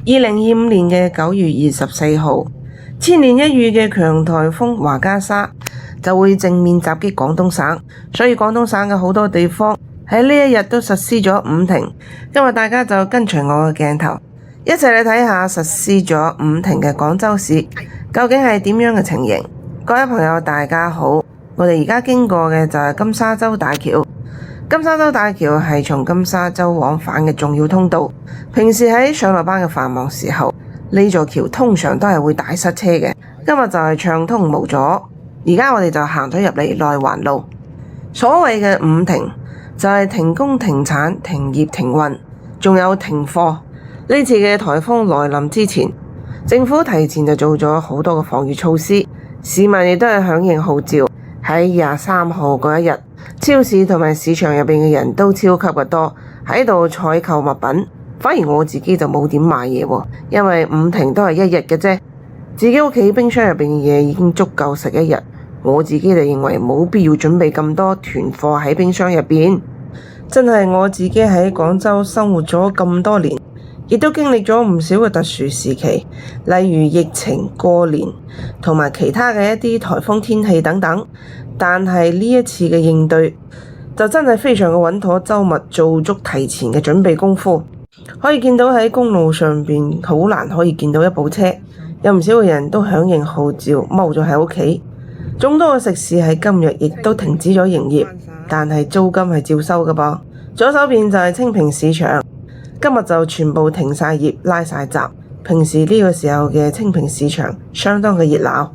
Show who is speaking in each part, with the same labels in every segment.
Speaker 1: 2025年9月24號，千年一遇嘅強颱風華加莎就會正面襲擊廣東省，所以廣東省嘅好多地方喺呢一日都實施咗5停。今日大家就跟隨我嘅鏡頭，一齊嚟睇下實施咗5停嘅廣州市究竟係點樣嘅情形。各位朋友大家好，我哋而家經過嘅就係金沙洲大橋。金沙洲大橋係從金沙洲往返嘅重要通道，平時喺上落班嘅繁忙時候，呢座橋通常都係會大塞車嘅。今日就係暢通無阻，而家我哋就行咗入嚟內環路。所謂嘅5停就係停工、停產、停業、停運，仲有停課。呢次嘅颱風來臨之前，政府提前就做咗好多嘅防禦措施，市民亦都係響應號召。喺23號嗰一日，超市同埋市場入邊嘅人都超級嘅多，喺度採購物品。反而我自己就冇點買嘢喎，因為5停都係1日嘅啫，自己屋企冰箱入邊嘅嘢已經足夠食1日。我自己就認為冇必要準備咁多囤貨喺冰箱入邊。真係我自己喺廣州生活咗咁多年，亦都經歷咗唔少嘅特殊時期，例如疫情、過年同埋其他嘅一啲颱風天氣等等。但係呢一次嘅應對就真係非常嘅穩妥周密，做足提前嘅準備功夫。可以見到喺公路上邊好難可以見到一部車，有唔少嘅人都響應號召踎咗喺屋企。眾多嘅食肆喺今日亦都停止咗營業，但係租金係照收嘅噃。左手邊就係清平市場，今日就全部停晒業，拉晒閘。平時呢個時候嘅清平市場相當嘅熱鬧。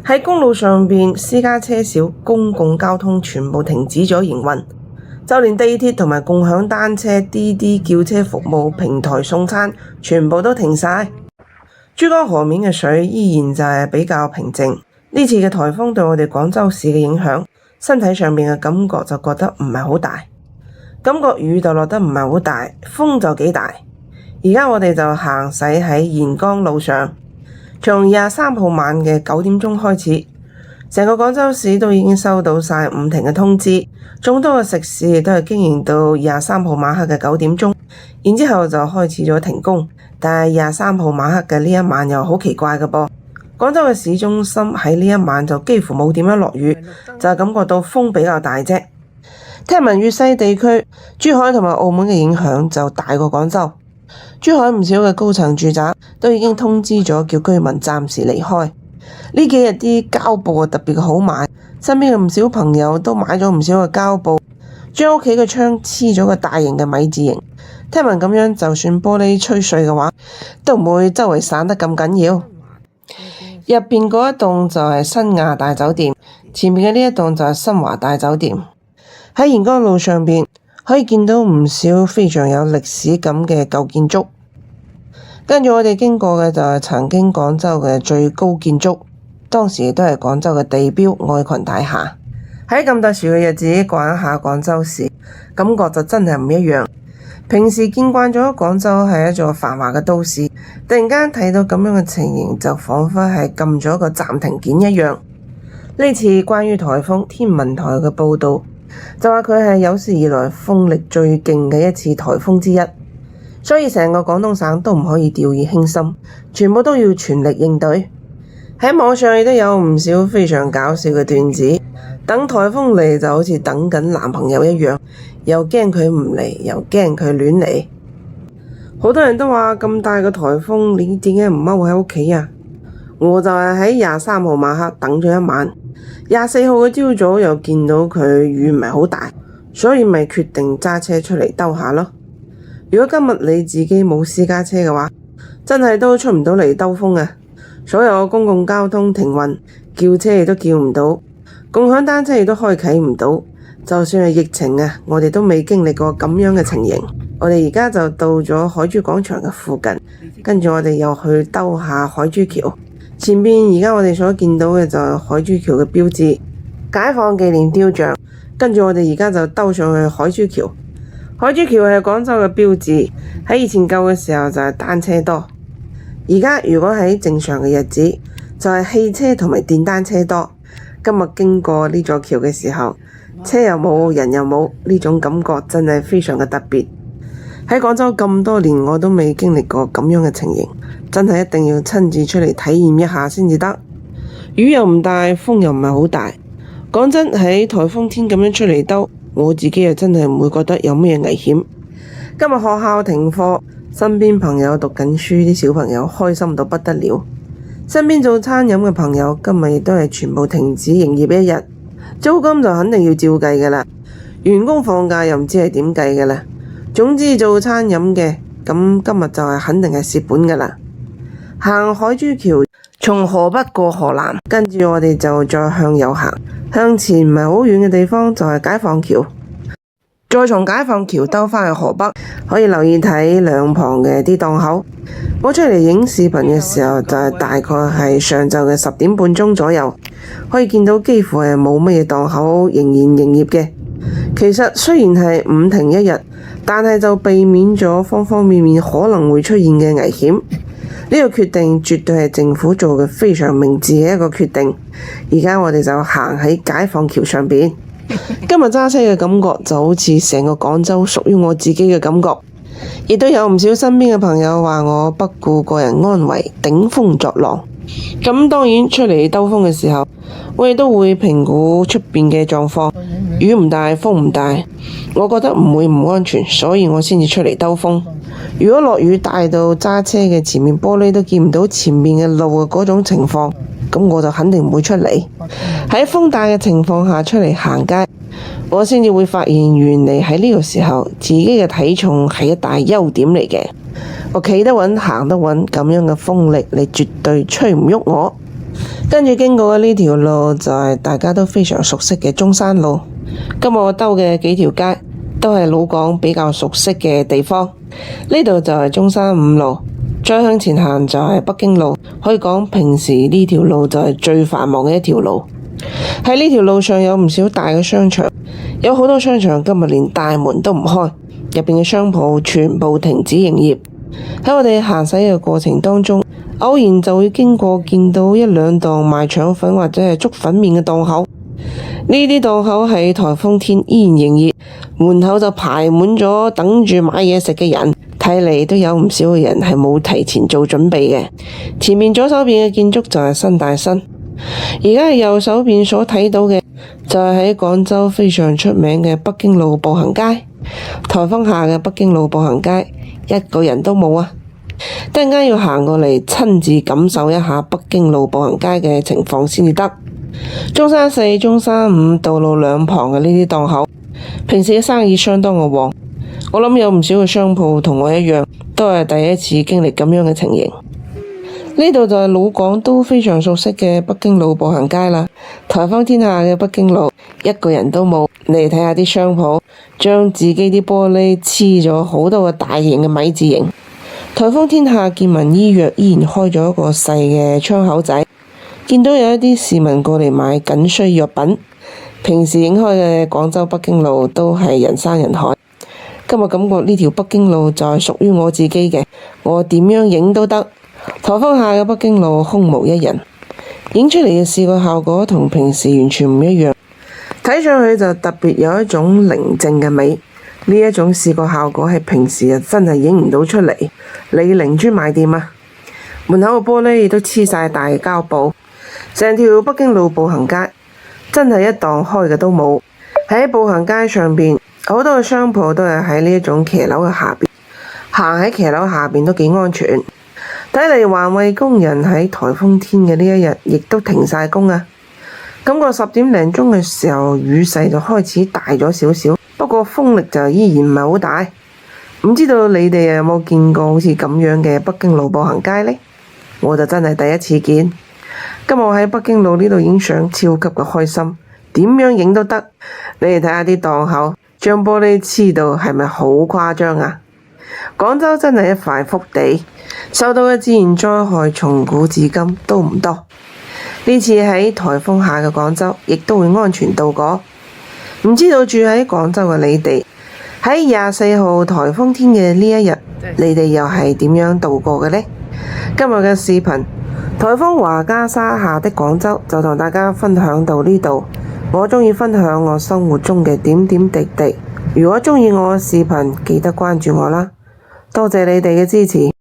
Speaker 1: 喺公路上邊私家車少，公共交通全部停止咗營運，就連地鐵同埋共享單車、滴滴叫車服務平台送餐全部都停晒。珠江河面嘅水依然就係比較平靜。呢次嘅颱風對我哋廣州市嘅影響，身體上面嘅感覺就覺得唔係好大，感覺雨就落得唔係好大，風就幾大。而家我哋就行駛喺沿江路上，從23號晚嘅9點鐘開始，成個廣州市都已經收到晒5停嘅通知，眾多嘅食肆亦都係經營到23號晚黑嘅9點鐘，然之後就開始咗停工。但係23號晚黑嘅呢一晚又好奇怪嘅噃，廣州嘅市中心喺呢一晚就幾乎冇點樣落雨，就係感覺到風比較大啫。聽聞粵西地區珠海同埋澳門嘅影響就大過廣州。珠海唔少嘅高層住宅都已經通知咗叫居民暫時離開。呢幾日啲膠布特別好買，身邊嘅唔少朋友都買咗唔少嘅膠布，將屋企嘅窗黐咗個大型嘅米字形。聽聞咁樣就算玻璃吹碎嘅話，都唔會周圍散得咁緊要。入邊嗰一棟就係新亞大酒店，前面嘅呢一棟就係新華大酒店。喺沿江路上邊可以見到唔少非常有歷史感嘅舊建築。跟住我哋經過嘅就係曾經廣州嘅最高建築，當時亦都係廣州嘅地標愛群大廈。喺咁特殊嘅日子逛一下廣州市，感覺就真係唔一樣。平時見慣咗廣州係一座繁華嘅都市，突然間睇到咁樣嘅情形，就彷彿係撳咗個暫停鍵一樣。呢次關於颱風天文台嘅報導就話佢係有史以來風力最勁嘅一次颱風之一，所以成個廣東省都唔可以掉以輕心，全部都要全力應對。喺網上亦都有唔少非常搞笑嘅段子，等颱風嚟就好似等緊男朋友一樣，又驚佢唔嚟，又驚佢亂嚟。好多人都話咁大個颱風，你點解唔踎喺屋企啊？我就係喺23號晚黑等咗一晚，24號嘅朝早又見到佢雨唔係好大，所以咪決定揸車出嚟兜下咯。如果今日你自己冇私家車嘅話，真係都出唔到嚟兜風啊！所有公共交通停運，叫車亦都叫唔到，共享單車亦都開啟唔到。就算係疫情啊，我哋都未經歷過咁樣嘅情形。我哋而家就到咗海珠廣場嘅附近，跟住我哋又去兜下海珠橋。前邊而家我哋所見到嘅就係海珠橋嘅標誌，解放紀念雕像。跟住我哋而家就兜上去海珠橋。海珠橋係廣州嘅標誌，喺以前舊嘅時候就係單車多。而家如果喺正常嘅日子，就係汽車同埋電單車多。今日經過呢座橋嘅時候，車又冇，人又冇，呢種感覺真係非常嘅特別。喺廣州咁多年，我都未經歷過咁樣嘅情形，真係一定要親自出嚟體驗一下先至得。雨又唔大，風又唔係好大。講真，喺颱風天咁樣出嚟兜，我自己又真係唔會覺得有咩危險。今日學校停課，身邊朋友讀緊書，啲小朋友開心到不得了。身邊做餐飲嘅朋友今日亦都係全部停止營業一日，租金就肯定要照計㗎喇。員工放假又唔知係點計㗎喇。總之做餐飲嘅，咁今日就係肯定係蝕本㗎喇。行海珠橋，從河北過河南，跟住我哋就再向右行，向前唔係好遠嘅地方就係解放橋，再從解放橋兜返去河北，可以留意睇兩旁嘅啲檔口。我出嚟影視頻嘅時候就係大概係上晝嘅10點半鐘左右，可以見到幾乎係冇乜嘢檔口仍然營業嘅。其實雖然係5停1日，但係就避免咗方方面面可能會出現嘅危險。呢個決定絕對係政府做嘅非常明智嘅一個決定。而家我哋就行喺解放橋上邊，今日揸車嘅感覺就好似成個廣州屬於我自己嘅感覺。亦都有唔少身邊嘅朋友話我不顧個人安危，頂風作浪。咁當然出嚟兜風嘅時候，我亦都會評估出邊嘅狀況，雨唔大，風唔大，我覺得唔會唔安全，所以我先至出嚟兜風。如果落雨大到揸車嘅前面玻璃都見唔到前面嘅路嘅嗰種情況，咁我就肯定唔會出嚟。喺風大嘅情況下出嚟行街，我先至會發現原嚟喺呢個時候自己嘅體重係一大優點嚟嘅。我企得穩，行得穩，咁樣嘅風力你絕對吹唔喐我。跟住經過嘅呢條路就係大家都非常熟悉嘅中山路。今日我兜嘅幾條街都係老廣比較熟悉嘅地方。呢度就係中山5路，再向前行就係北京路。可以講平時呢條路就係最繁忙嘅一條路。喺呢條路上有唔少大嘅商場，有好多商場今日連大門都唔開，入邊嘅商鋪全部停止營業。喺我哋行駛嘅過程當中，偶然就會經過見到1、2檔賣腸粉或者係粥粉麵嘅檔口。呢啲檔口喺颱風天依然營業，門口就排滿咗等住買嘢食嘅人，睇嚟都有唔少嘅人係冇提前做準備嘅。前面左手邊嘅建築就係新大新，而家右手邊所睇到嘅就係喺廣州非常出名嘅北京路步行街。颱風下嘅北京路步行街一個人都冇啊！突然間要行過嚟親自感受一下北京路步行街嘅情況先至得。中山4、中山5道路兩旁嘅呢啲檔口，平時嘅生意相當嘅旺。我諗有唔少嘅商鋪同我一樣，都係第一次經歷咁樣嘅情形。呢度就係老廣都非常熟悉嘅北京路步行街啦。颱風天下嘅北京路一個人都冇，你嚟睇下啲商鋪，將自己啲玻璃黐咗好多個大型嘅米字形。颱風天下健民醫藥依然開咗一個細嘅窗口仔，見到有一啲市民過嚟買緊需藥品。平時影開嘅廣州北京路都係人山人海，今日感覺呢條北京路就係屬於我自己嘅，我點樣影都得。颱風下嘅北京路空無一人，影出嚟嘅視覺效果同平時完全唔一樣，睇上去就特別有一種寧靜嘅美。呢一種視覺效果係平時真係影唔到出嚟。李寧專賣店啊，門口嘅玻璃亦都黐晒大膠布，成條北京路步行街真係一檔開嘅都冇。喺步行街上邊，好多嘅商鋪都係喺呢一種騎樓嘅下邊，行喺騎樓下邊都幾安全。睇嚟環衛工人喺颱風天嘅呢一日亦都停晒工啊！感覺10點零鐘嘅時候，雨勢就開始大咗少少，不過風力就依然唔係好大。唔知道你哋有冇見過好似咁樣嘅北京路步行街呢？我就真係第一次見。今日我喺北京路呢度影相，超級嘅開心，點樣影都得。你哋睇下啲檔口，將玻璃黐到係咪好誇張啊？廣州真係一塊福地，受到嘅自然災害從古至今都唔多。呢次喺颱風下嘅廣州，亦都會安全度過。唔知道住喺廣州嘅你哋，喺24號颱風天嘅呢一日，你哋又係點樣度過嘅呢？今日嘅視頻，颱風華加莎下的廣州就同大家分享到呢度。我鍾意分享我生活中嘅點點滴滴，如果鍾意我嘅視頻，記得關注我啦，多謝你哋嘅支持。